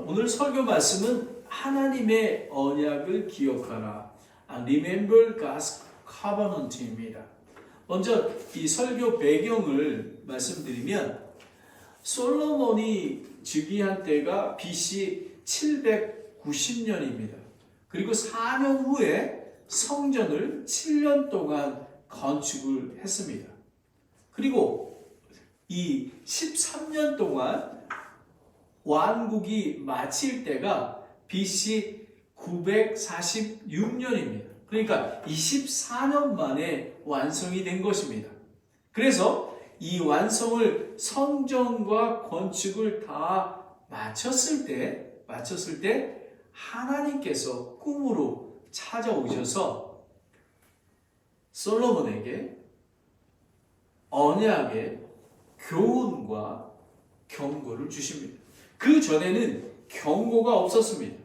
오늘 설교 말씀은 하나님의 언약을 기억하라. Remember God's Covenant입니다. 먼저 이 설교 배경을 말씀드리면 솔로몬이 즉위한 때가 BC 790년입니다. 그리고 4년 후에 성전을 7년 동안 건축을 했습니다. 그리고 이 13년 동안 완국이 마칠 때가 BC 946년입니다. 그러니까 24년 만에 완성이 된 것입니다. 그래서 이 완성을 성전과 건축을 다 마쳤을 때 하나님께서 꿈으로 찾아오셔서 솔로몬에게 언약의 교훈과 경고를 주십니다. 그 전에는 경고가 없었습니다.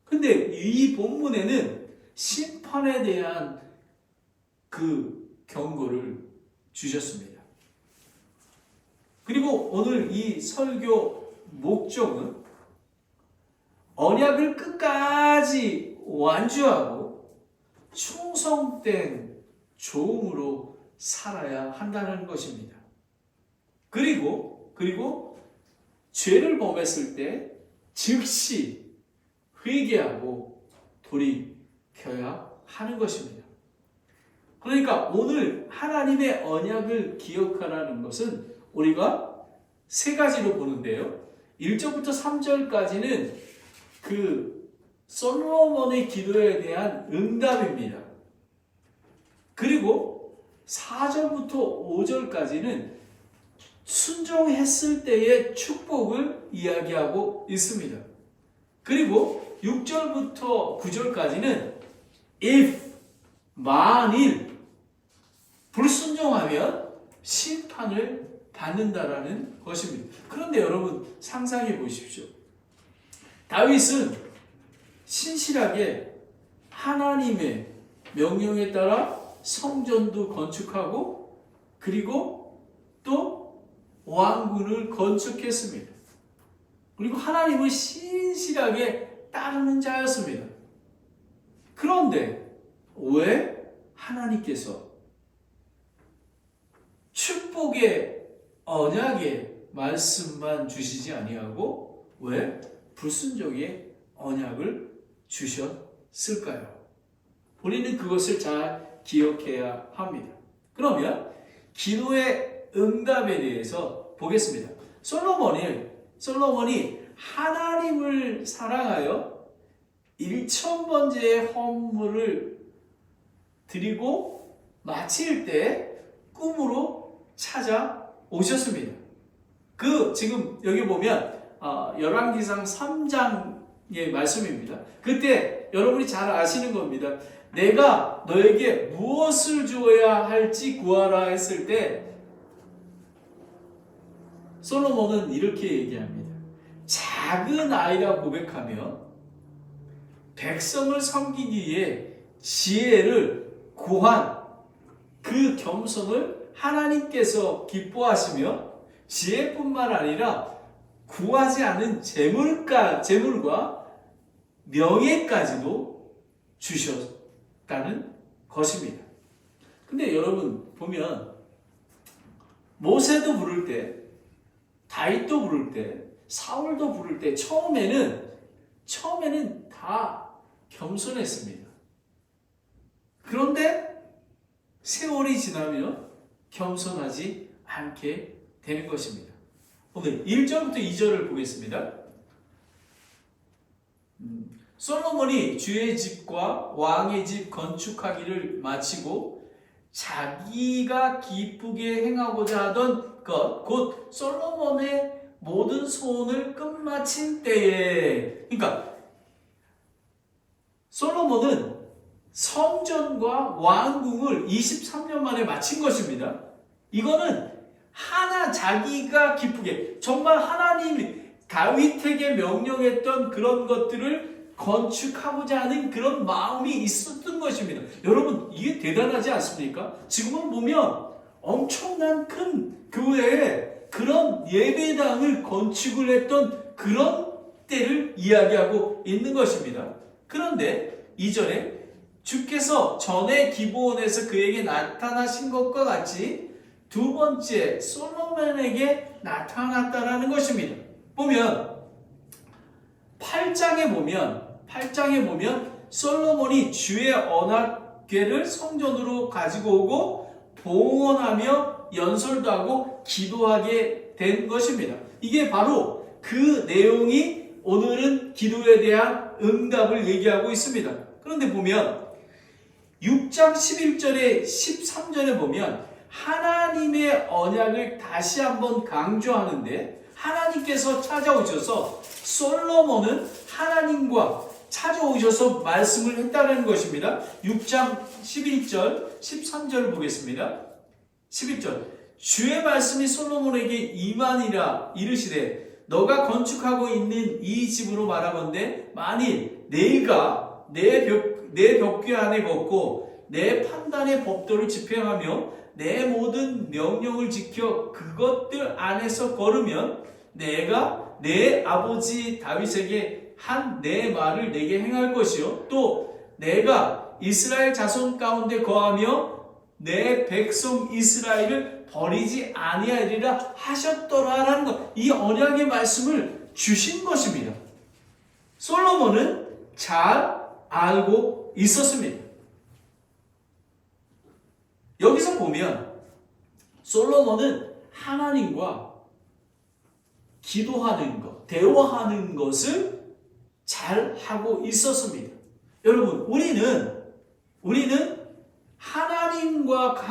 근데 이 본문에는 심판에 대한 그 경고를 주셨습니다. 그리고 오늘 이 설교 목적은 언약을 끝까지 완주하고 충성된 종으로 살아야 한다는 것입니다. 그리고 죄를 범했을 때 즉시 회개하고 돌이켜야 하는 것입니다. 그러니까 오늘 하나님의 언약을 기억하라는 것은 우리가 세 가지로 보는데요. 1절부터 3절까지는 그 솔로몬의 기도에 대한 응답입니다. 그리고 4절부터 5절까지는 순종했을 때의 축복을 이야기하고 있습니다. 그리고 6절부터 9절까지는 if, 만일 불순종하면 심판을 받는다라는 것입니다. 그런데 여러분 상상해 보십시오. 다윗은 신실하게 하나님의 명령에 따라 성전도 건축하고 그리고 또 왕궁을 건축했습니다. 그리고 하나님을 신실하게 따르는 자였습니다. 그런데 왜 하나님께서 축복의 언약의 말씀만 주시지 아니하고 왜 불순종의 언약을 주셨을까요? 우리는 그것을 잘 기억해야 합니다. 그러면 기도의 응답에 대해서 보겠습니다. 솔로몬이 하나님을 사랑하여 1000번째의 헌물을 드리고 마칠 때 꿈으로 찾아오셨습니다. 지금 여기 보면 열왕기상 3장의 말씀입니다. 그때 여러분이 잘 아시는 겁니다. 내가 너에게 무엇을 주어야 할지 구하라 했을 때 솔로몬은 이렇게 얘기합니다. 작은 아이라 고백하며 백성을 섬기기 위해 지혜를 구한 그 겸손을 하나님께서 기뻐하시며 지혜뿐만 아니라 구하지 않은 재물과 명예까지도 주셨다는 것입니다. 근데 여러분 보면 모세도 부를 때 다윗도 부를 때 사울도 부를 때 처음에는 다 겸손했습니다. 그런데 세월이 지나면 겸손하지 않게 되는 것입니다. 오늘 1절부터 2절을 보겠습니다. 솔로몬이 주의 집과 왕의 집 건축하기를 마치고 자기가 기쁘게 행하고자 하던 것, 곧 솔로몬의 모든 소원을 끝마친 때에, 그러니까 솔로몬은 성전과 왕궁을 23년 만에 마친 것입니다. 이거는 자기가 기쁘게, 정말 하나님이 다윗에게 명령했던 그런 것들을 건축하고자 하는 그런 마음이 있었던 것입니다. 여러분, 이게 대단하지 않습니까? 지금은 보면 엄청난 큰 교회에 그런 예배당을 건축을 했던 그런 때를 이야기하고 있는 것입니다. 그런데 이전에 주께서 전에 기브온에서 그에게 나타나신 것과 같이 두 번째 솔로몬에게 나타났다라는 것입니다. 보면 8장에 보면 솔로몬이 주의 언약궤를 성전으로 가지고 오고 봉헌하며 연설도 하고 기도하게 된 것입니다. 이게 바로 그 내용이 오늘은 기도에 대한 응답을 얘기하고 있습니다. 그런데 보면 6장 11절에 13절에 보면 하나님의 언약을 다시 한번 강조하는데 하나님께서 찾아오셔서 솔로몬은 하나님과 찾아오셔서 말씀을 했다는 것입니다. 6장 11절 13절을 보겠습니다. 11절 주의 말씀이 솔로몬에게 임하니라 이르시되 너가 건축하고 있는 이 집으로 말하건대 만일 네가 내 벽궤 안에 걷고 내 판단의 법도를 집행하며 내 모든 명령을 지켜 그것들 안에서 걸으면 내가 내 아버지 다윗에게 한 내 말을 내게 행할 것이요 또 내가 이스라엘 자손 가운데 거하며 내 백성 이스라엘을 버리지 아니하리라 하셨더라라는 것. 이 언약의 말씀을 주신 것입니다. 솔로몬은 잘 알고 있었습니다. 여기서 보면 솔로몬은 하나님과 기도하는 것, 대화하는 것을 잘 하고 있었습니다. 여러분, 우리는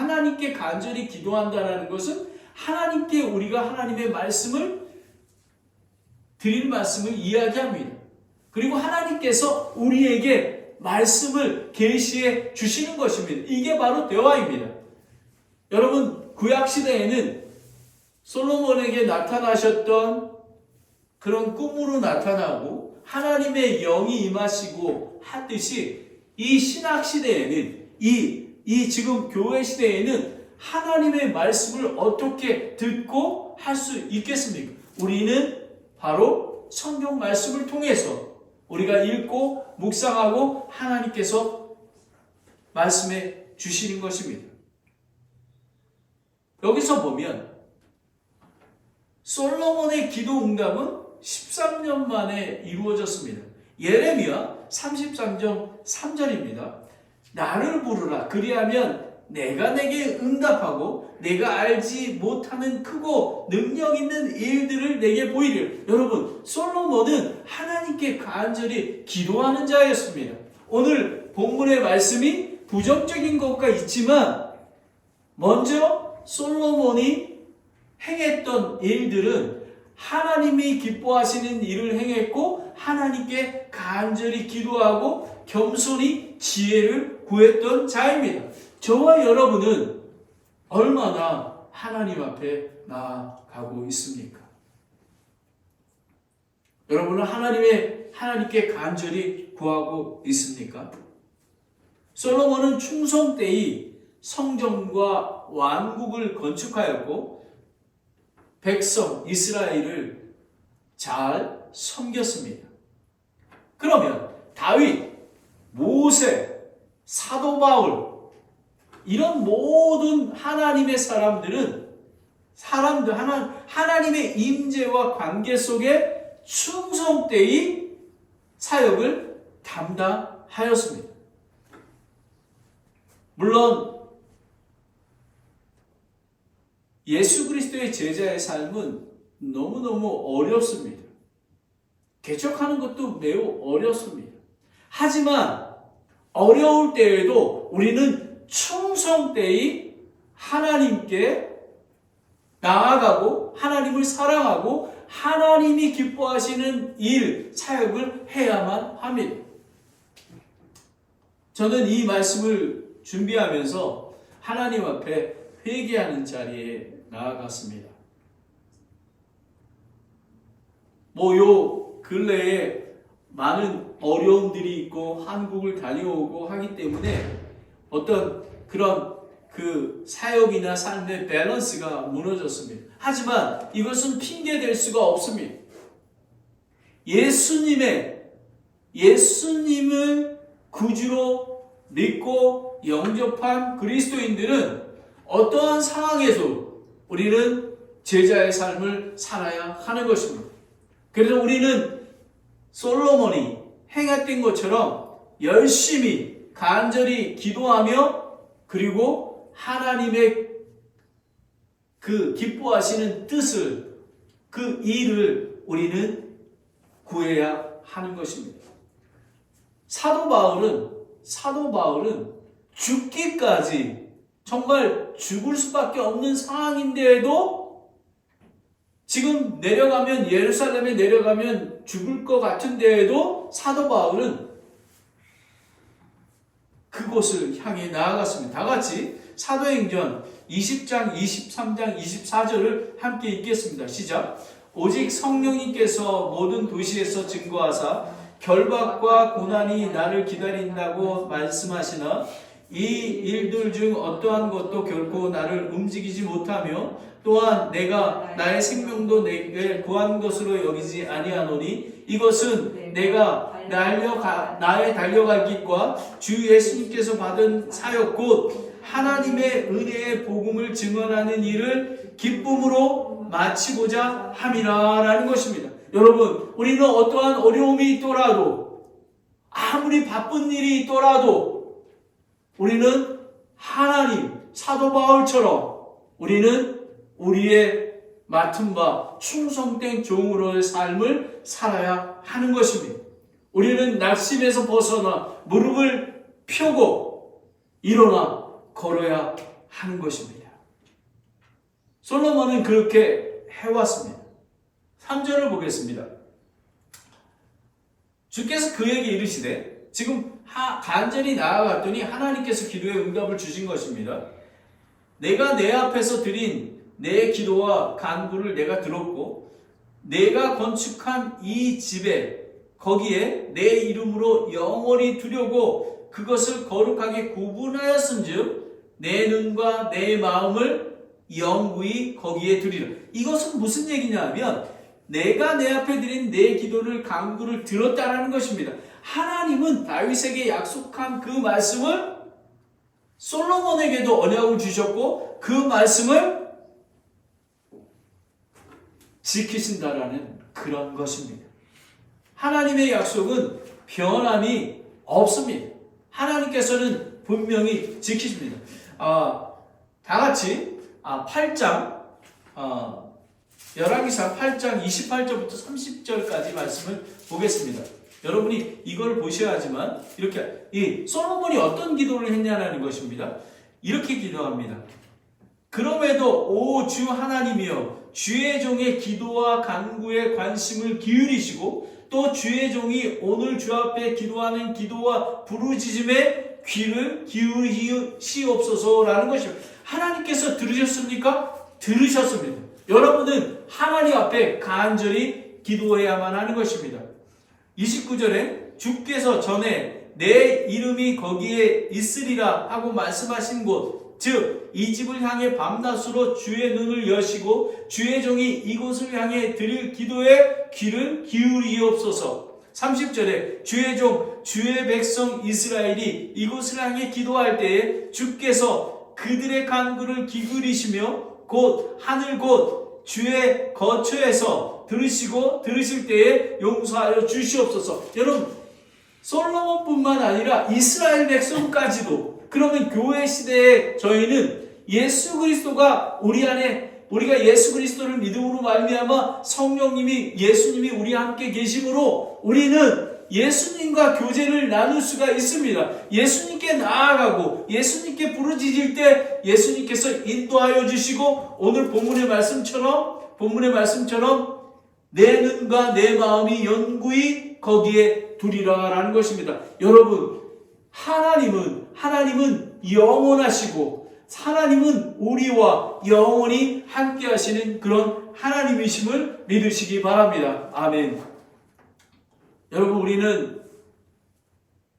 하나님께 간절히 기도한다는 것은 하나님께 우리가 하나님의 말씀을 드릴 말씀을 이야기합니다. 그리고 하나님께서 우리에게 말씀을 계시해 주시는 것입니다. 이게 바로 대화입니다. 여러분, 구약 시대에는 솔로몬에게 나타나셨던 그런 꿈으로 나타나고 하나님의 영이 임하시고 하듯이 이 신학 시대에는 이 지금 교회 시대에는 하나님의 말씀을 어떻게 듣고 할 수 있겠습니까? 우리는 바로 성경 말씀을 통해서 우리가 읽고 묵상하고 하나님께서 말씀해 주시는 것입니다. 여기서 보면 솔로몬의 기도 응답은 13년 만에 이루어졌습니다. 예레미야 33장 3절입니다. 나를 부르라 그리하면 내가 내게 응답하고 내가 알지 못하는 크고 능력 있는 일들을 내게 보이리라. 여러분, 솔로몬은 하나님께 간절히 기도하는 자였습니다. 오늘 본문의 말씀이 부정적인 것과 있지만 먼저 솔로몬이 행했던 일들은 하나님이 기뻐하시는 일을 행했고 하나님께 간절히 기도하고 겸손히 지혜를 구했던 자입니다. 저와 여러분은 얼마나 하나님 앞에 나아가고 있습니까? 여러분은 하나님께 간절히 구하고 있습니까? 솔로몬은 충성 때의 성전과 왕국을 건축하였고 백성 이스라엘을 잘 섬겼습니다. 그러면 다윗, 모세, 사도 바울 이런 모든 하나님의 사람들은 하나님의 임재와 관계 속에 충성되이 사역을 담당하였습니다. 물론 예수 그리스도의 제자의 삶은 너무너무 어렵습니다. 개척하는 것도 매우 어렵습니다. 하지만 어려울 때에도 우리는 충성되이 하나님께 나아가고 하나님을 사랑하고 하나님이 기뻐하시는 일, 사역을 해야만 합니다. 저는 이 말씀을 준비하면서 하나님 앞에 회개하는 자리에 나아갔습니다. 요 근래에 많은 어려움들이 있고 한국을 다녀오고 하기 때문에 어떤 그런 그 사역이나 삶의 밸런스가 무너졌습니다. 하지만 이것은 핑계 될 수가 없습니다. 예수님을 구주로 믿고 영접한 그리스도인들은 어떠한 상황에서 우리는 제자의 삶을 살아야 하는 것입니다. 그래서 우리는 솔로몬이 행했던 것처럼 열심히 간절히 기도하며 그리고 하나님의 그 기뻐하시는 뜻을, 그 일을 우리는 구해야 하는 것입니다. 사도 바울은 죽기까지 정말 죽을 수밖에 없는 상황인데도 지금 예루살렘에 내려가면 죽을 것 같은데도 사도 바울은 그곳을 향해 나아갔습니다. 다 같이 사도행전 20장, 23장, 24절을 함께 읽겠습니다. 시작. 오직 성령님께서 모든 도시에서 증거하사 결박과 고난이 나를 기다린다고 말씀하시나 이 일들 중 어떠한 것도 결코 나를 움직이지 못하며 또한 내가 나의 생명도 내게 구한 것으로 여기지 아니하노니 이것은 내가 나의 달려갈 길과 주 예수님께서 받은 사역 곧 하나님의 은혜의 복음을 증언하는 일을 기쁨으로 마치고자 함이라 라는 것입니다. 여러분, 우리는 어떠한 어려움이 있더라도 아무리 바쁜 일이 있더라도 우리는 하나님, 사도 바울처럼 우리는 우리의 맡은 바 충성된 종으로의 삶을 살아야 하는 것입니다. 우리는 낙심에서 벗어나 무릎을 펴고 일어나 걸어야 하는 것입니다. 솔로몬은 그렇게 해왔습니다. 3절을 보겠습니다. 주께서 그에게 이르시되 지금 간절히 나아갔더니 하나님께서 기도의 응답을 주신 것입니다. 내가 내 앞에서 드린 내 기도와 간구를 내가 들었고 내가 건축한 이 집에 거기에 내 이름으로 영원히 두려고 그것을 거룩하게 구분하였은즉 내 눈과 내 마음을 영구히 거기에 두리라. 이것은 무슨 얘기냐면 내가 내 앞에 드린 내 기도를 간구를 들었다라는 것입니다. 하나님은 다윗에게 약속한 그 말씀을 솔로몬에게도 언약을 주셨고 그 말씀을 지키신다라는 그런 것입니다. 하나님의 약속은 변함이 없습니다. 하나님께서는 분명히 지키십니다. 다 같이 8장 열왕기상 8장 28절부터 30절까지 말씀을 보겠습니다. 여러분이 이걸 보셔야 하지만 이렇게 솔로몬이 어떤 기도를 했냐는 것입니다. 이렇게 기도합니다. 그럼에도 오 주 하나님이여 주의 종의 기도와 간구에 관심을 기울이시고 또 주의 종이 오늘 주 앞에 기도하는 기도와 부르짖음에 귀를 기울이시옵소서라는 것입니다. 하나님께서 들으셨습니까? 들으셨습니다. 여러분은 하나님 앞에 간절히 기도해야만 하는 것입니다. 29절에 주께서 전에 내 이름이 거기에 있으리라 하고 말씀하신 곳 즉 이 집을 향해 밤낮으로 주의 눈을 여시고 주의 종이 이곳을 향해 드릴 기도에 귀를 기울이옵소서. 30절에 주의 종 주의 백성 이스라엘이 이곳을 향해 기도할 때에 주께서 그들의 간구를 기울이시며 곧 하늘 곧 주의 거처에서 들으시고 들으실 때에 용서하여 주시옵소서. 여러분, 솔로몬뿐만 아니라 이스라엘 백성까지도, 그러면 교회 시대에 저희는 예수 그리스도가 우리 안에, 우리가 예수 그리스도를 믿음으로 말미암아 성령님이, 예수님이 우리와 함께 계심으로 우리는 예수님과 교제를 나눌 수가 있습니다. 예수님께 나아가고 예수님께 부르짖을 때 예수님께서 인도하여 주시고 오늘 본문의 말씀처럼 내 눈과 내 마음이 영구히 거기에 두리라라는 것입니다. 여러분, 하나님은 영원하시고 하나님은 우리와 영원히 함께 하시는 그런 하나님이심을 믿으시기 바랍니다. 아멘. 여러분, 우리는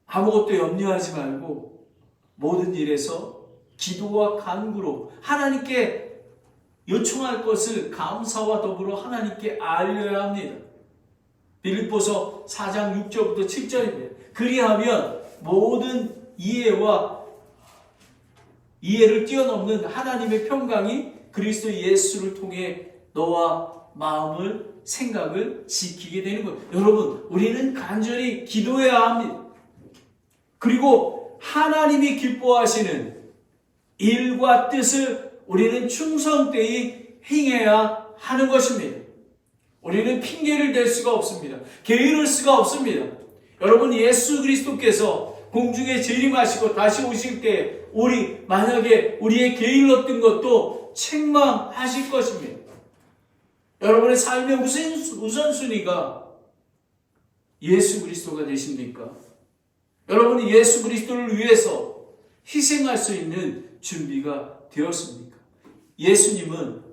아무것도 염려하지 말고 모든 일에서 기도와 간구로 하나님께 요청할 것을 감사와 더불어 하나님께 알려야 합니다. 빌립보서 4장 6절부터 7절입니다. 그리하면 모든 이해를 뛰어넘는 하나님의 평강이 그리스도 예수를 통해 너와 마음을, 생각을 지키게 되는 것. 여러분, 우리는 간절히 기도해야 합니다. 그리고 하나님이 기뻐하시는 일과 뜻을 우리는 충성되이 행해야 하는 것입니다. 우리는 핑계를 댈 수가 없습니다. 게으를 수가 없습니다. 여러분, 예수 그리스도께서 공중에 재림하시고 다시 오실 때 만약에 우리의 게을렀던 것도 책망하실 것입니다. 여러분의 삶의 우선순위가 예수 그리스도가 되십니까? 여러분이 예수 그리스도를 위해서 희생할 수 있는 준비가 되었습니까?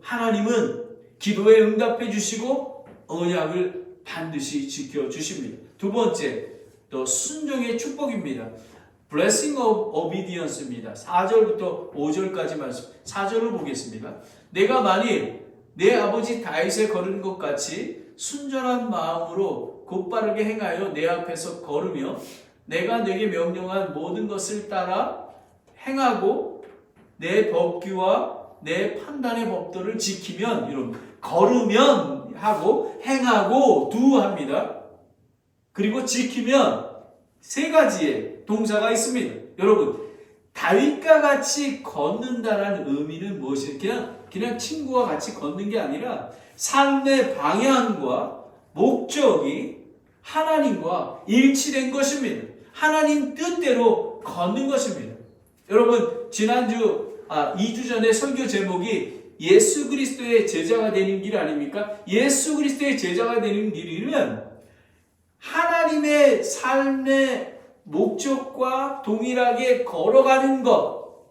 하나님은 기도에 응답해 주시고 언약을 반드시 지켜주십니다. 두 번째, 또 순종의 축복입니다. Blessing of Obedience입니다. 4절부터 5절까지 말씀. 4절을 보겠습니다. 내가 만일 내 아버지 다윗의 걸은 것 같이 순전한 마음으로 곧바르게 행하여 내 앞에서 걸으며 내가 내게 명령한 모든 것을 따라 행하고 내 법규와 내 판단의 법도를 지키면, 이런 걸으면 하고 행하고 합니다. 그리고 지키면 세 가지의 동사가 있습니다. 여러분, 다윗과 같이 걷는다라는 의미는 무엇이에요? 그냥 친구와 같이 걷는 게 아니라 삶의 방향과 목적이 하나님과 일치된 것입니다. 하나님 뜻대로 걷는 것입니다. 여러분, 지난주 2주 전에 설교 제목이 예수 그리스도의 제자가 되는 길 아닙니까? 예수 그리스도의 제자가 되는 길은 하나님의 삶의 목적과 동일하게 걸어가는 것,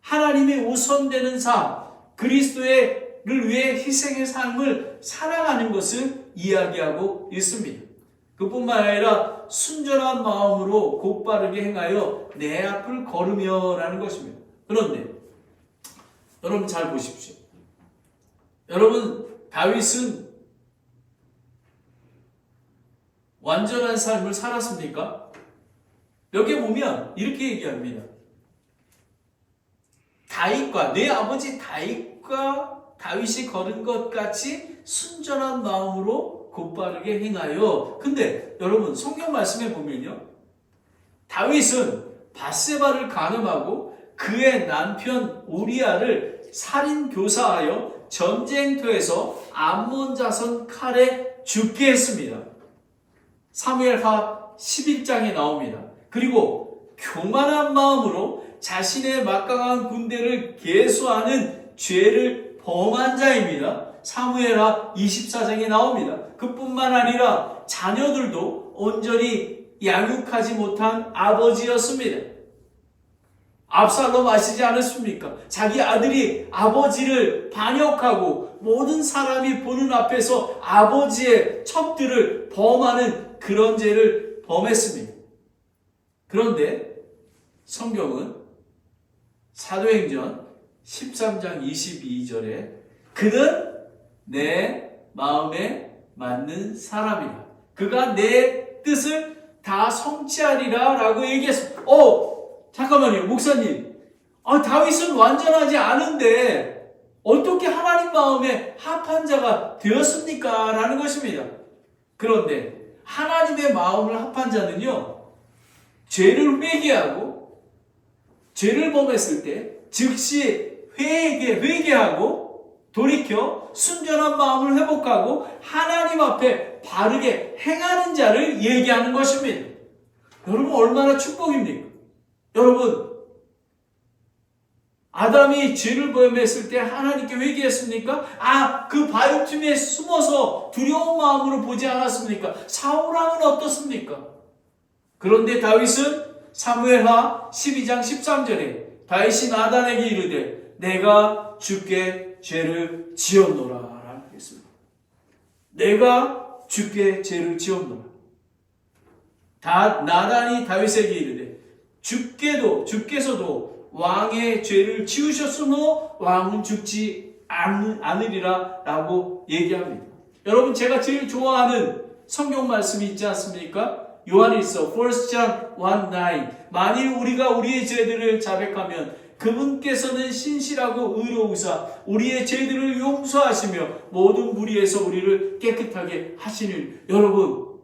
하나님의 우선되는 삶, 그리스도를 위해 희생의 삶을 살아가는 것을 이야기하고 있습니다. 그뿐만 아니라 순전한 마음으로 곧바르게 행하여 내 앞을 걸으며라는 것입니다. 그런데 여러분 잘 보십시오. 여러분, 다윗은 완전한 삶을 살았습니까? 여기 보면 이렇게 얘기합니다. 내 아버지 다윗과 다윗이 걸은 것 같이 순전한 마음으로 곧바르게 행하여. 근데 여러분, 성경 말씀에 보면요, 다윗은 밧세바를 간음하고 그의 남편 우리아를 살인 교사하여 전쟁터에서 암몬 자손 칼에 죽게 했습니다. 사무엘하 11장에 나옵니다. 그리고 교만한 마음으로 자신의 막강한 군대를 계수하는 죄를 범한 자입니다. 사무엘하 24장에 나옵니다. 그뿐만 아니라 자녀들도 온전히 양육하지 못한 아버지였습니다. 압살롬 아시지 않으십니까? 자기 아들이 아버지를 반역하고 모든 사람이 보는 앞에서 아버지의 첩들을 범하는 그런 죄를 범했습니다. 그런데 성경은 사도행전 13장 22절에 그는 내 마음에 맞는 사람이다. 그가 내 뜻을 다 성취하리라 라고 얘기했습니다. 잠깐만요, 목사님. 다윗은 완전하지 않은데 어떻게 하나님 마음에 합한 자가 되었습니까? 라는 것입니다. 그런데 하나님의 마음을 합한 자는요, 죄를 회개하고 죄를 범했을 때 즉시 회개하고 돌이켜 순전한 마음을 회복하고 하나님 앞에 바르게 행하는 자를 얘기하는 것입니다. 여러분, 얼마나 축복입니까? 여러분, 아담이 죄를 범했을 때 하나님께 회개했습니까? 그 바위 틈에 숨어서 두려운 마음으로 보지 않았습니까? 사울왕은 어떻습니까? 그런데 다윗은 사무엘하 12장 13절에 다윗이 나단에게 이르되 내가 주께 죄를 지었노라 라고 했습니다. 내가 주께 죄를 지었노라. 나단이 다윗에게 이르되 주께서도 왕의 죄를 지으셨으므로 왕은 죽지 않으리라 라고 얘기합니다. 여러분, 제가 제일 좋아하는 성경 말씀이 있지 않습니까? 요한일서 1 John 1:9 만일 우리가 우리의 죄들을 자백하면 그분께서는 신실하고 의로우사 우리의 죄들을 용서하시며 모든 불의에서 우리를 깨끗하게 하시는. 여러분,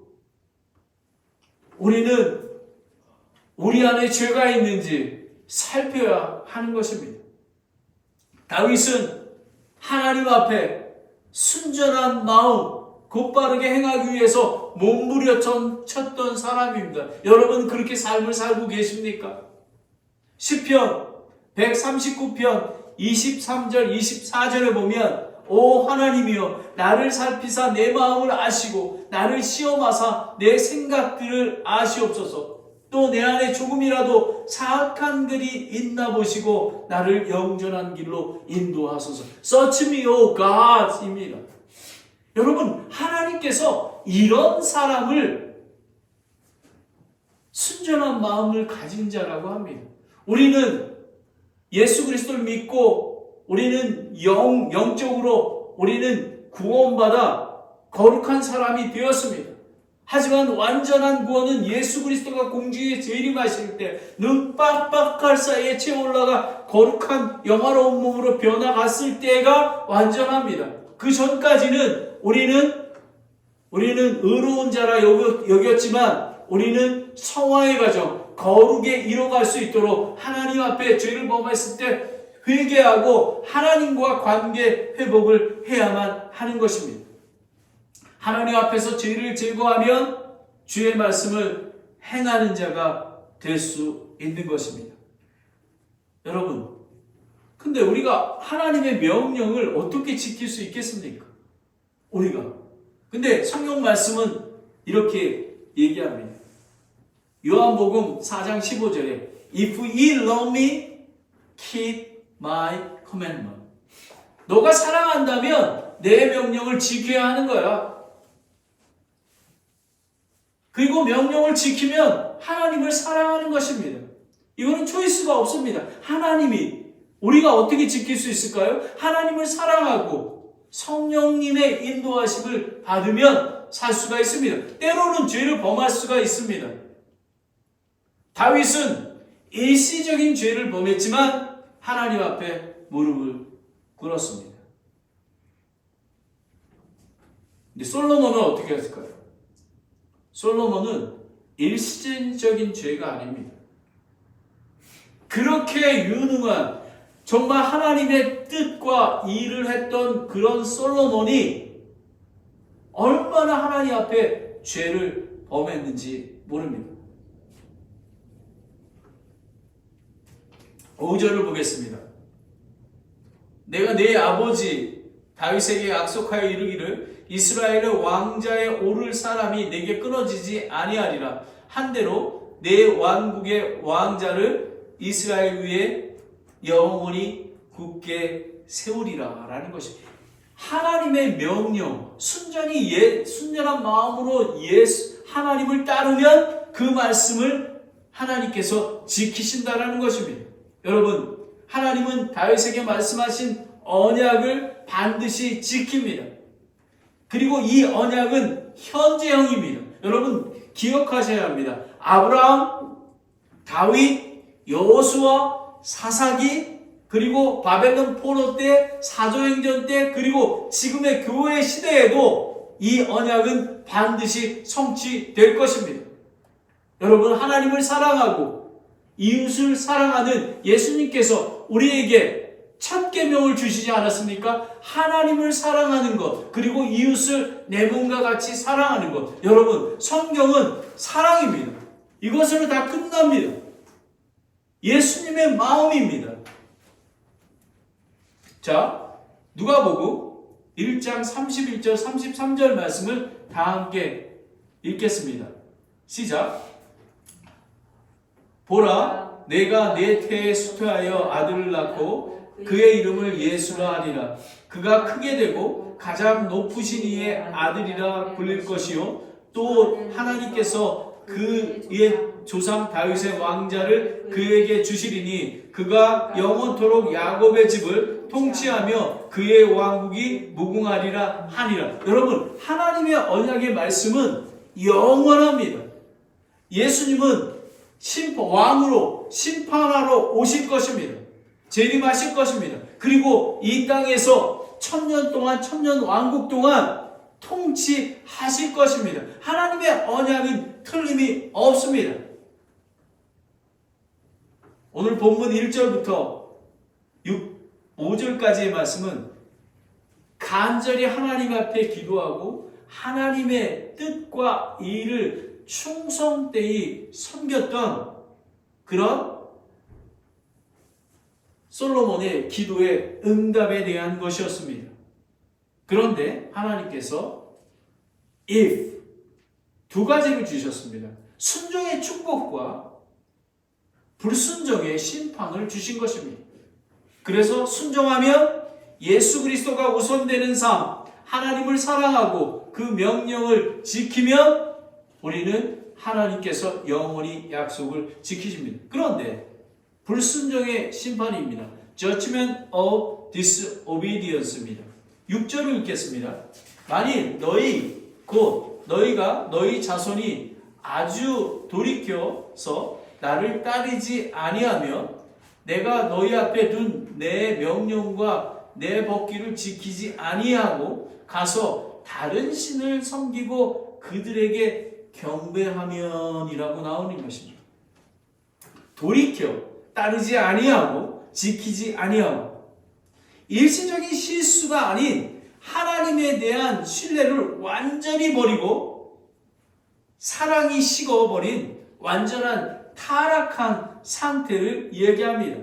우리는 우리 안에 죄가 있는지 살펴야 하는 것입니다. 다윗은 하나님 앞에 순전한 마음 곧바르게 행하기 위해서 몸부림쳤던 사람입니다. 여러분, 그렇게 삶을 살고 계십니까? 시편 139편 23절 24절에 보면 오 하나님이여 나를 살피사 내 마음을 아시고 나를 시험하사 내 생각들을 아시옵소서. 또 내 안에 조금이라도 사악한 글이 있나 보시고 나를 영전한 길로 인도하소서. Search me, O God 입니다. 여러분, 하나님께서 이런 사람을 순전한 마음을 가진 자라고 합니다. 우리는 예수 그리스도를 믿고 우리는 영적으로 우리는 구원받아 거룩한 사람이 되었습니다. 하지만 완전한 구원은 예수 그리스도가 공중에 재림하실 때 눈 빡빡할 사이에 채올라가 거룩한 영화로운 몸으로 변화갔을 때가 완전합니다. 그 전까지는 우리는 의로운 자라 여겼지만 우리는 성화의 과정, 거룩에 이뤄갈 수 있도록 하나님 앞에 죄를 범했을 때 회개하고 하나님과 관계 회복을 해야만 하는 것입니다. 하나님 앞에서 죄를 제거하면 주의 말씀을 행하는 자가 될 수 있는 것입니다. 여러분, 근데 우리가 하나님의 명령을 어떻게 지킬 수 있겠습니까? 우리가. 근데 성경 말씀은 이렇게 얘기합니다. 요한복음 4장 15절에 If ye love me, keep my commandment. 너가 사랑한다면 내 명령을 지켜야 하는 거야. 그리고 명령을 지키면 하나님을 사랑하는 것입니다. 이거는 초이스가 없습니다. 하나님이 우리가 어떻게 지킬 수 있을까요? 하나님을 사랑하고 성령님의 인도하심을 받으면 살 수가 있습니다. 때로는 죄를 범할 수가 있습니다. 다윗은 일시적인 죄를 범했지만 하나님 앞에 무릎을 꿇었습니다. 근데 솔로몬은 어떻게 했을까요? 솔로몬은 일시적인 죄가 아닙니다. 그렇게 유능한 정말 하나님의 뜻과 일을 했던 그런 솔로몬이 얼마나 하나님 앞에 죄를 범했는지 모릅니다. 5절을 보겠습니다. 내가 내 아버지 다윗에게 약속하여 이르기를 이스라엘의 왕자에 오를 사람이 내게 끊어지지 아니하리라 한대로 내 왕국의 왕자를 이스라엘 위에 영원히 굳게 세우리라 라는 것입니다. 하나님의 명령, 순전한 마음으로 하나님을 따르면 그 말씀을 하나님께서 지키신다라는 것입니다. 여러분, 하나님은 다윗에게 말씀하신 언약을 반드시 지킵니다. 그리고 이 언약은 현재형입니다. 여러분 기억하셔야 합니다. 아브라함, 다윗, 여호수아, 사사기, 그리고 바벨론 포로 때, 사도행전 때, 그리고 지금의 교회 시대에도 이 언약은 반드시 성취될 것입니다. 여러분, 하나님을 사랑하고 이웃을 사랑하는 예수님께서 우리에게 첫 계명을 주시지 않았습니까? 하나님을 사랑하는 것, 그리고 이웃을 내 몸과 같이 사랑하는 것. 여러분, 성경은 사랑입니다. 이것으로 다 끝납니다. 예수님의 마음입니다. 자, 누가복음 1장 31절 33절 말씀을 다 함께 읽겠습니다. 시작. 보라, 내가 내 태에 수태하여 아들을 낳고 그의 이름을 예수라 하리라. 그가 크게 되고 가장 높으신 이의 아들이라 불릴 것이요 또 하나님께서 그의 조상 다윗의 왕자를 그에게 주시리니 그가 영원토록 야곱의 집을 통치하며 그의 왕국이 무궁하리라 하니라. 여러분, 하나님의 언약의 말씀은 영원합니다. 예수님은 왕으로 심판하러 오실 것입니다. 재림하실 것입니다. 그리고 이 땅에서 1000년 동안, 1000년 왕국 동안 통치하실 것입니다. 하나님의 언약은 틀림이 없습니다. 오늘 본문 1절부터 5절까지의 말씀은 간절히 하나님 앞에 기도하고 하나님의 뜻과 일을 충성되이 섬겼던 그런 솔로몬의 기도의 응답에 대한 것이었습니다. 그런데 하나님께서 if 두 가지를 주셨습니다. 순종의 축복과 불순종의 심판을 주신 것입니다. 그래서 순종하면 예수 그리스도가 우선되는 삶, 하나님을 사랑하고 그 명령을 지키면 우리는 하나님께서 영원히 약속을 지키십니다. 그런데 불순종의 심판입니다. Judgment of Disobedience입니다. 6절을 읽겠습니다. 만일 너희 자손이 아주 돌이켜서 나를 따르지 아니하며 내가 너희 앞에 둔 내 명령과 내 법기를 지키지 아니하고 가서 다른 신을 섬기고 그들에게 경배하면이라고 나오는 것입니다. 돌이켜 따르지 아니하고 지키지 아니하고 일시적인 실수가 아닌 하나님에 대한 신뢰를 완전히 버리고 사랑이 식어버린 완전한 타락한 상태를 얘기합니다.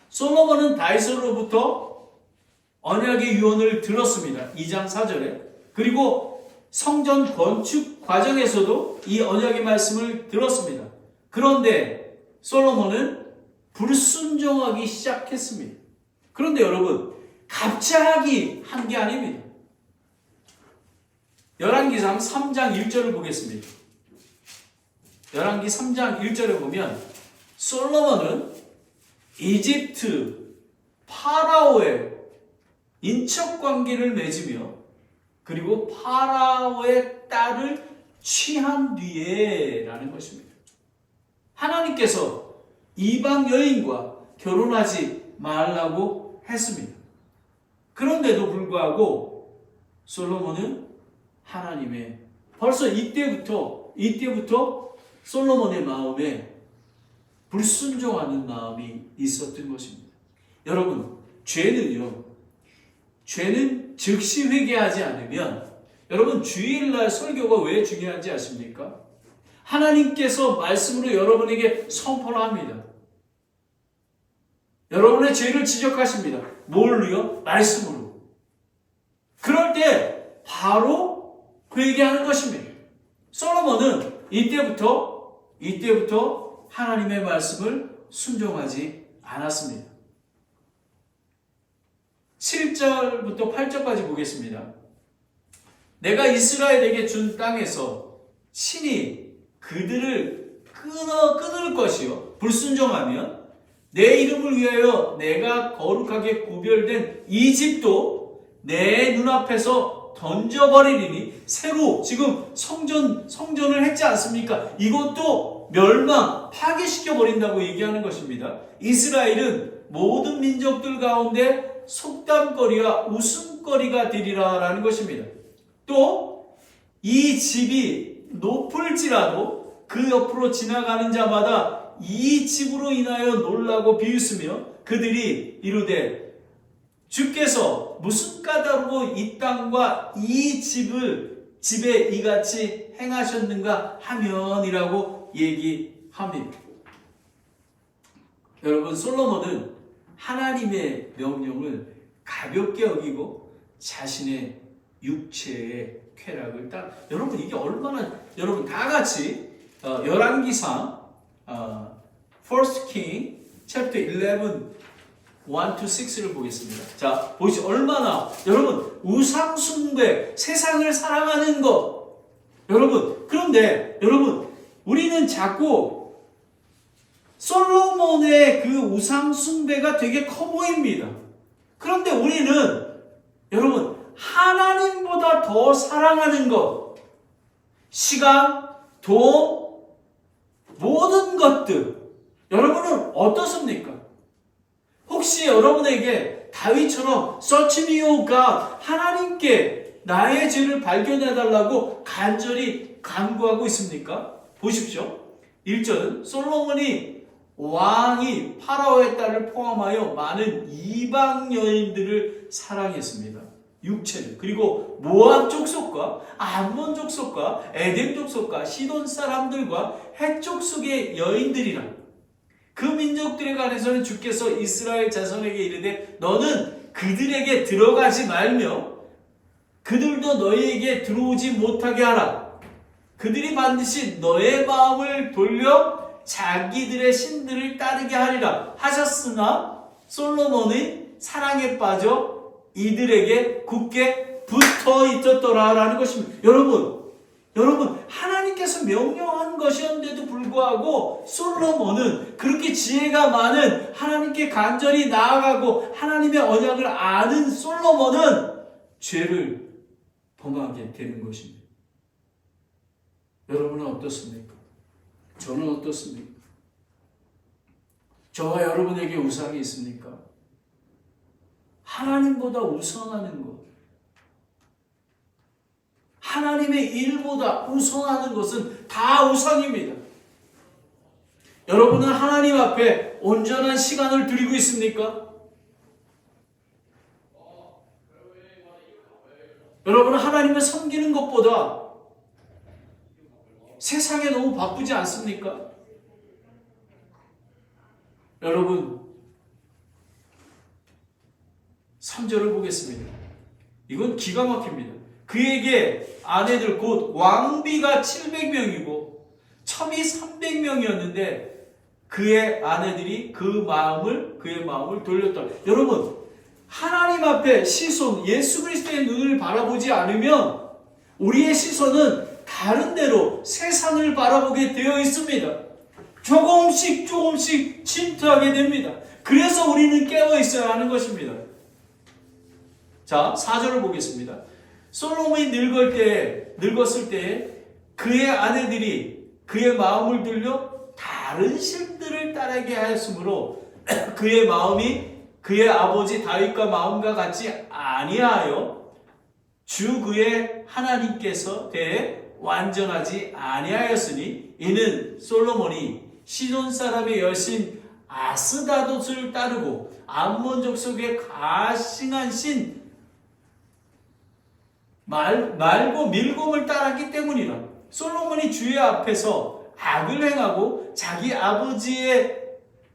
솔로몬은 다윗으로부터 언약의 유언을 들었습니다. 2장 4절에. 그리고 성전 건축 과정에서도 이 언약의 말씀을 들었습니다. 그런데 솔로몬은 불순종하기 시작했습니다. 그런데 여러분, 갑자기 한 게 아닙니다. 열왕기상 3장 1절을 보겠습니다. 열왕기 3장 1절에 보면 솔로몬은 이집트 파라오의 인척관계를 맺으며 그리고 파라오의 딸을 취한 뒤에 라는 것입니다. 하나님께서 이방 여인과 결혼하지 말라고 했습니다. 그런데도 불구하고 솔로몬은 하나님의 벌써 이때부터 솔로몬의 마음에 불순종하는 마음이 있었던 것입니다. 여러분, 죄는 즉시 회개하지 않으면 여러분 주일날 설교가 왜 중요한지 아십니까? 하나님께서 말씀으로 여러분에게 선포를 합니다. 여러분의 죄를 지적하십니다. 뭘로요? 말씀으로. 그럴 때 바로 회개하는 것입니다. 솔로몬은 이때부터 하나님의 말씀을 순종하지 않았습니다. 7절부터 8절까지 보겠습니다. 내가 이스라엘에게 준 땅에서 친히 그들을 끊을 것이요 불순종하면 내 이름을 위하여 내가 거룩하게 구별된 이 집도 내 눈앞에서 던져버리리니 새로 지금 성전을 했지 않습니까? 이것도 멸망, 파괴시켜버린다고 얘기하는 것입니다. 이스라엘은 모든 민족들 가운데 속담거리와 웃음거리가 되리라 라는 것입니다. 또 이 집이 높을지라도 그 옆으로 지나가는 자마다 이 집으로 인하여 놀라고 비웃으며 그들이 이르되 주께서 무슨 까닭으로 이 땅과 이 집에 이같이 행하셨는가 하면이라고 얘기합니다. 여러분, 솔로몬은 하나님의 명령을 가볍게 여기고 자신의 육체의 쾌락을 여러분, 이게 얼마나 여러분 다 같이 열왕기상 First King chapter 11 1-6를 보겠습니다. 자, 보시죠. 얼마나 여러분 우상 숭배, 세상을 사랑하는 것, 여러분, 그런데 여러분, 우리는 자꾸 솔로몬의 그 우상 숭배가 되게 커 보입니다. 그런데 우리는 여러분, 하나님보다 더 사랑하는 것, 시간, 돈, 모든 것들, 여러분은 어떻습니까? 혹시 여러분에게 다윗처럼 Search me, O God, 하나님께 나의 죄를 발견해달라고 간절히 간구하고 있습니까? 보십시오. 1절은 솔로몬이 왕이 파라오의 딸을 포함하여 많은 이방 여인들을 사랑했습니다. 6절은 그리고 모압 족속과 암몬 족속과 에덴 족속과 시돈 사람들과 헷 족속의 여인들이라. 그 민족들에 관해서는 주께서 이스라엘 자손에게 이르되 너는 그들에게 들어가지 말며 그들도 너희에게 들어오지 못하게 하라. 그들이 반드시 너의 마음을 돌려 자기들의 신들을 따르게 하리라 하셨으나 솔로몬의 사랑에 빠져 이들에게 굳게 붙어 있었더라라는 것입니다. 여러분, 하나님께서 명령한 것이었는데도 불구하고 솔로몬은 그렇게 지혜가 많은 하나님께 간절히 나아가고 하나님의 언약을 아는 솔로몬은 죄를 범하게 되는 것입니다. 여러분은 어떻습니까? 저는 어떻습니까? 저와 여러분에게 우상이 있습니까? 하나님보다 우선하는 것, 하나님의 일보다 우선하는 것은 다 우상입니다. 여러분은 하나님 앞에 온전한 시간을 드리고 있습니까? 여러분은 하나님을 섬기는 것보다 세상에 너무 바쁘지 않습니까? 여러분, 3절을 보겠습니다. 이건 기가 막힙니다. 그에게 아내들 곧 왕비가 700명이고 첨이 300명이었는데 그의 아내들이 그의 마음을 돌렸다. 여러분, 하나님 앞에 시선, 예수 그리스도의 눈을 바라보지 않으면 우리의 시선은 다른 데로 세상을 바라보게 되어 있습니다. 조금씩 침투하게 됩니다. 그래서 우리는 깨어 있어야 하는 것입니다. 자, 4절을 보겠습니다. 솔로몬이 늙었을 때에 그의 아내들이 그의 마음을 들려 다른 신들을 따르게 하였으므로 그의 마음이 그의 아버지 다윗과 마음과 같이 아니하여 주 그의 하나님께서 대해 완전하지 아니하였으니 이는 솔로몬이 시돈 사람의 여신 아스다돗을 따르고 암몬 족속의 가증한 신 말고 밀곰을 따랐기 때문이라. 솔로몬이 주의 앞에서 악을 행하고 자기 아버지의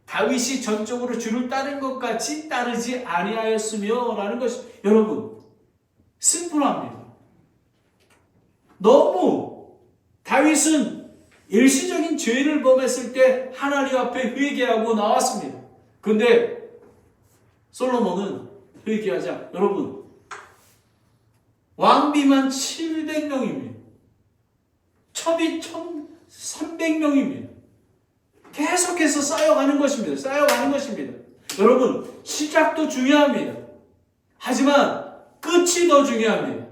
다윗이 전적으로 주를 따른 것 같이 따르지 아니하였으며 라는 것이 여러분 심플합니다. 너무 다윗은 일시적인 죄를 범했을 때 하나님 앞에 회개하고 나왔습니다. 그런데 솔로몬은 회개하지 않고 여러분 왕비만 700명입니다. 첩이 1300명입니다. 계속해서 쌓여가는 것입니다. 여러분, 시작도 중요합니다. 하지만 끝이 더 중요합니다.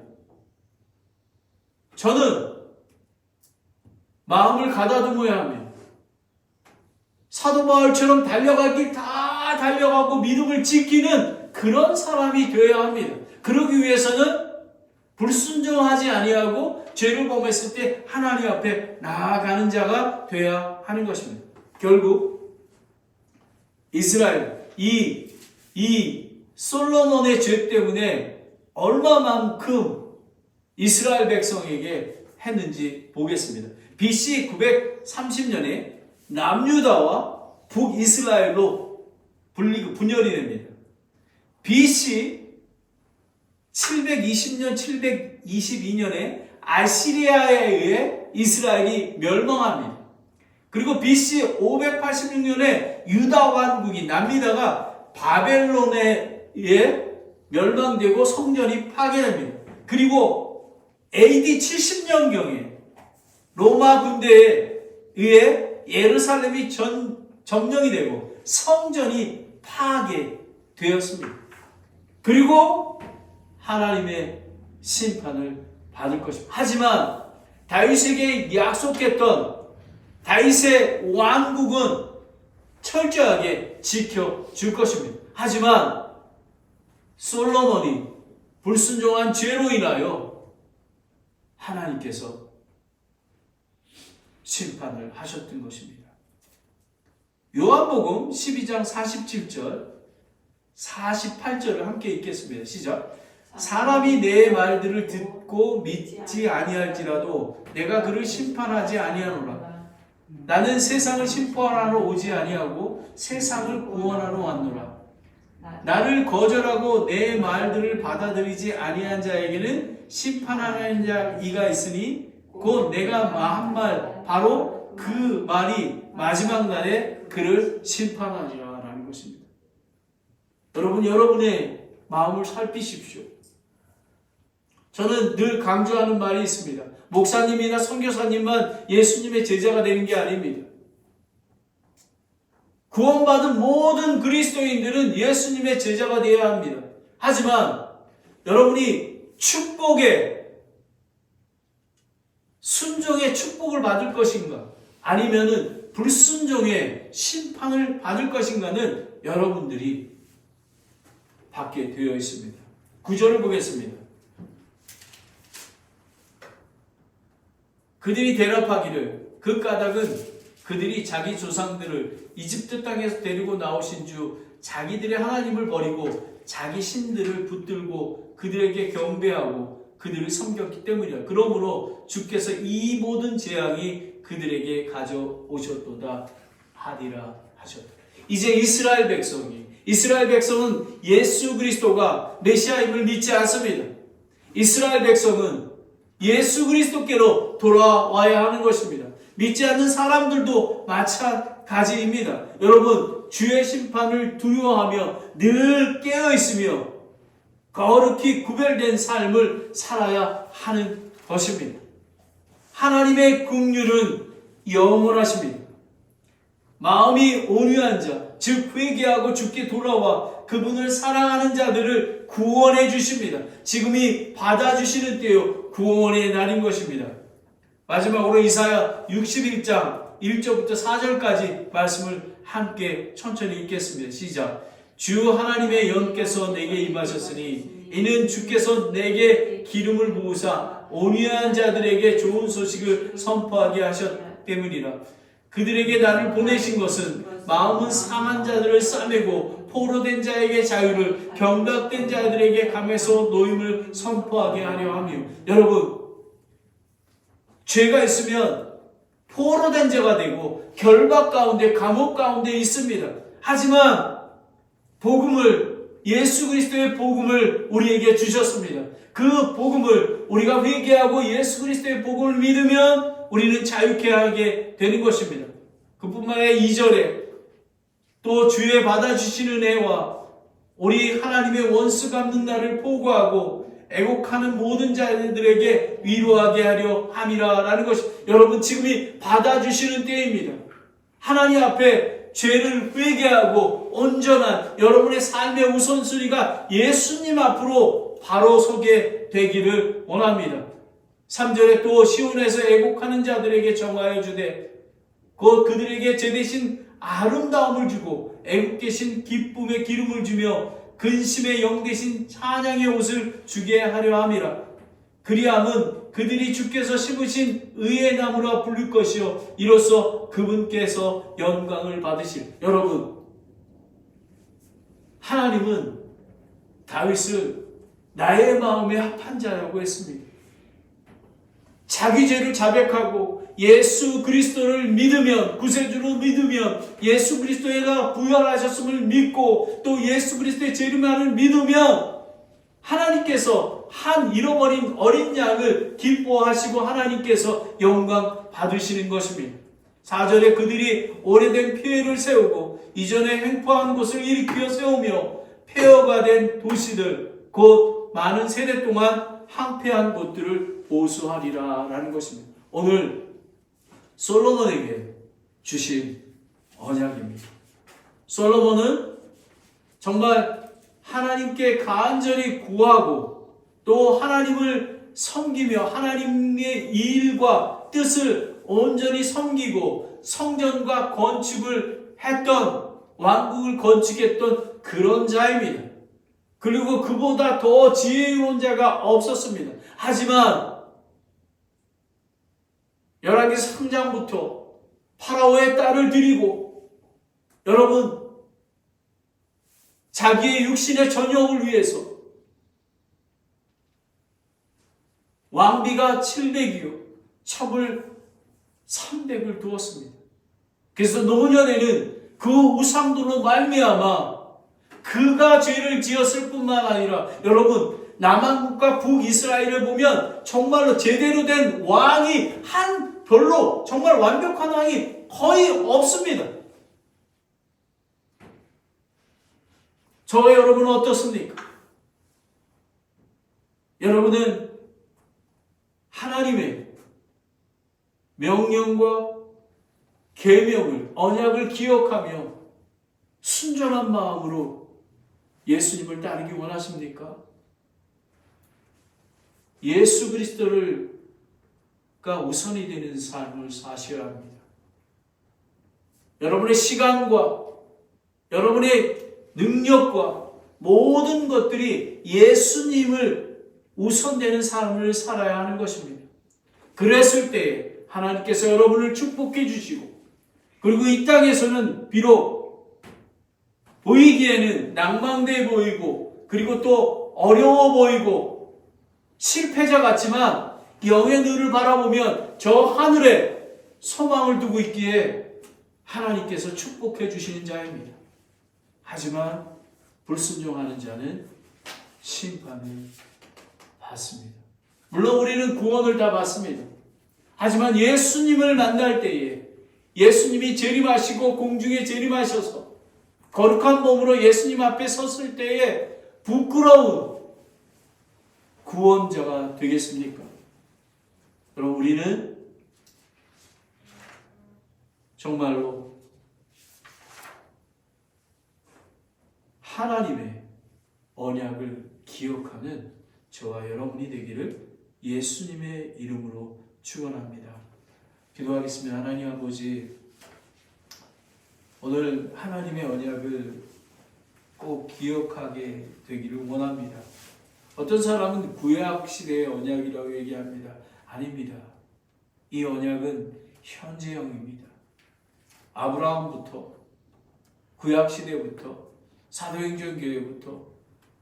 저는 마음을 가다듬어야 합니다. 사도 바울처럼 달려갈 길 다 달려가고 믿음을 지키는 그런 사람이 되어야 합니다. 그러기 위해서는 불순종하지 아니하고 죄를 범했을 때 하나님 앞에 나아가는 자가 되어야 하는 것입니다. 결국 이스라엘 이 솔로몬의 죄 때문에 얼마만큼 이스라엘 백성에게 했는지 보겠습니다. BC 930년에 남유다와 북이스라엘로 분열이 됩니다. BC 720년, 722년에 아시리아에 의해 이스라엘이 멸망합니다. 그리고 BC 586년에 유다 왕국이 남유다가 바벨론에 의해 멸망되고 성전이 파괴됩니다. 그리고 AD 70년경에 로마 군대에 의해 예루살렘이 점령이 되고 성전이 파괴되었습니다. 그리고 하나님의 심판을 받을 것입니다. 하지만 다윗에게 약속했던 다윗의 왕국은 철저하게 지켜줄 것입니다. 하지만 솔로몬이 불순종한 죄로 인하여 하나님께서 심판을 하셨던 것입니다. 요한복음 12장 47절 48절을 함께 읽겠습니다. 시작. 사람이 내 말들을 듣고 믿지 아니할지라도 내가 그를 심판하지 아니하노라. 나는 세상을 심판하러 오지 아니하고 세상을 구원하러 왔노라. 나를 거절하고 내 말들을 받아들이지 아니한 자에게는 심판하는 자 이가 있으니 곧 내가 한 말 바로 그 말이 마지막 날에 그를 심판하리라 라는 것입니다. 여러분, 여러분의 마음을 살피십시오. 저는 늘 강조하는 말이 있습니다. 목사님이나 선교사님만 예수님의 제자가 되는 게 아닙니다. 구원받은 모든 그리스도인들은 예수님의 제자가 되어야 합니다. 하지만 여러분이 축복의 순종의 축복을 받을 것인가 아니면은 불순종의 심판을 받을 것인가는 여러분들이 받게 되어 있습니다. 9절을 보겠습니다. 그들이 대답하기를 그 까닭은 그들이 자기 조상들을 이집트 땅에서 데리고 나오신 주 자기들의 하나님을 버리고 자기 신들을 붙들고 그들에게 경배하고 그들을 섬겼기 때문이라. 그러므로 주께서 이 모든 재앙이 그들에게 가져오셨도다 하리라 하셨다. 이제 이스라엘 백성은 예수 그리스도가 메시아임을 믿지 않습니다. 이스라엘 백성은 예수 그리스도께로 돌아와야 하는 것입니다. 믿지 않는 사람들도 마찬가지입니다. 여러분, 주의 심판을 두려워하며 늘 깨어있으며 거룩히 구별된 삶을 살아야 하는 것입니다. 하나님의 긍휼은 영원하십니다. 마음이 온유한 자, 즉 회개하고 주께 돌아와 그분을 사랑하는 자들을 구원해 주십니다. 지금이 받아주시는 때요 구원의 날인 것입니다. 마지막으로 이사야 61장 1절부터 4절까지 말씀을 함께 천천히 읽겠습니다. 시작. 주 하나님의 영께서 내게 임하셨으니 이는 주께서 내게 기름을 부으사 온유한 자들에게 좋은 소식을 선포하게 하셨 때문이라. 그들에게 나를 보내신 것은 마음은 상한 자들을 싸매고 포로된 자에게 자유를 경박된 자들에게 감에서 노임을 선포하게 하려 하며. 여러분, 죄가 있으면 포로된 자가 되고 결박 가운데 감옥 가운데 있습니다. 하지만 예수 그리스도의 복음을 우리에게 주셨습니다. 그 복음을 우리가 회개하고 예수 그리스도의 복음을 믿으면 우리는 자유케 하게 되는 것입니다. 그뿐만 아니라 2절에 또 주의 받아주시는 은혜와 우리 하나님의 원수 갚는 날을 포고하고 애곡하는 모든 자들에게 위로하게 하려 함이라 라는 것이, 여러분 지금이 받아주시는 때입니다. 하나님 앞에 죄를 회개하고 온전한 여러분의 삶의 우선순위가 예수님 앞으로 바로 서게 되기를 원합니다. 3절에 또 시온에서 애곡하는 자들에게 정하여 주되 곧 그들에게 제 대신 아름다움을 주고 애국되신 기쁨의 기름을 주며 근심의 영 대신 찬양의 옷을 주게 하려 함이라. 그리함은 그들이 주께서 심으신 의의 나무라 부를 것이요 이로써 그분께서 영광을 받으실. 여러분, 하나님은 다윗을 나의 마음에 합한 자라고 했습니다. 자기 죄를 자백하고 예수 그리스도를 믿으면, 구세주로 믿으면, 예수 그리스도가 부활하셨음을 믿고 또 예수 그리스도의 재림만을 믿으면 하나님께서 한 잃어버린 어린 양을 기뻐하시고 하나님께서 영광 받으시는 것입니다. 4절에 그들이 오래된 피해를 세우고 이전에 횡포한 곳을 일으켜 세우며 폐허가 된 도시들 곧 많은 세대 동안 황폐한 곳들을 보수하리라 라는 것입니다. 오늘 솔로몬에게 주신 언약입니다. 솔로몬은 정말 하나님께 간절히 구하고 또 하나님을 섬기며 하나님의 일과 뜻을 온전히 섬기고 성전과 건축을 했던, 왕국을 건축했던 그런 자입니다. 그리고 그보다 더 지혜로운 자가 없었습니다. 하지만 열왕기 3장부터 파라오의 딸을 드리고, 여러분, 자기의 육신의 전역을 위해서 왕비가 700이요 첩을 300을 두었습니다. 그래서 노년에는 그 우상들로 말미암아 그가 죄를 지었을 뿐만 아니라, 여러분, 남한국과 북이스라엘을 보면 정말로 제대로 된 왕이 별로 정말 완벽한 왕이 거의 없습니다. 저와 여러분은 어떻습니까? 여러분은 하나님의 명령과 계명을, 언약을 기억하며 순전한 마음으로 예수님을 따르기 원하십니까? 예수 그리스도가 우선이 되는 삶을 사셔야 합니다. 여러분의 시간과 여러분의 능력과 모든 것들이 예수님을 우선되는 삶을 살아야 하는 것입니다. 그랬을 때에 하나님께서 여러분을 축복해 주시고, 그리고 이 땅에서는 비록 보이기에는 낭망돼 보이고, 그리고 또 어려워 보이고 실패자 같지만 영의 눈을 바라보면 저 하늘에 소망을 두고 있기에 하나님께서 축복해 주시는 자입니다. 하지만 불순종하는 자는 심판을 받습니다. 물론 우리는 구원을 다 받습니다. 하지만 예수님을 만날 때에, 예수님이 재림하시고 공중에 재림하셔서 거룩한 몸으로 예수님 앞에 섰을 때에 부끄러운 구원자가 되겠습니까? 그럼 우리는 정말로 하나님의 언약을 기억하는 저와 여러분이 되기를 예수님의 이름으로 축원합니다. 기도하겠습니다. 하나님 아버지, 오늘 하나님의 언약을 꼭 기억하게 되기를 원합니다. 어떤 사람은 구약 시대의 언약이라고 얘기합니다. 아닙니다. 이 언약은 현재형입니다. 아브라함부터, 구약 시대부터, 사도행전 교회부터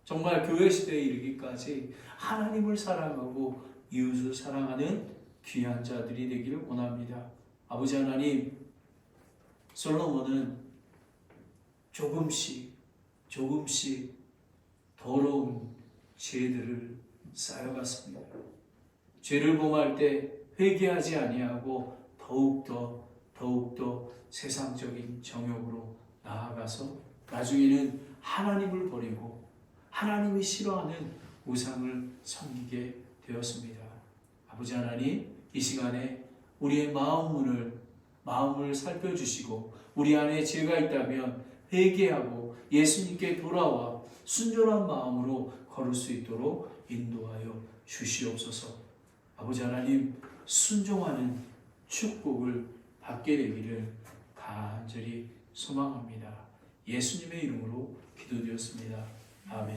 정말 교회 시대에 이르기까지 하나님을 사랑하고 이웃을 사랑하는 귀한 자들이 되기를 원합니다. 아버지 하나님, 솔로몬은 조금씩 더러운 죄들을 쌓여갔습니다. 죄를 범할 때 회개하지 아니하고 더욱더 세상적인 정욕으로 나아가서 나중에는 하나님을 버리고 하나님이 싫어하는 우상을 섬기게 되었습니다. 아버지 하나님, 이 시간에 우리의 마음을 살펴주시고 우리 안에 죄가 있다면 회개하고 예수님께 돌아와 순전한 마음으로 걸을 수 있도록 인도하여 주시옵소서. 아버지 하나님, 순종하는 축복을 받게 되기를 간절히 소망합니다. 예수님의 이름으로 기도드렸습니다. 아멘.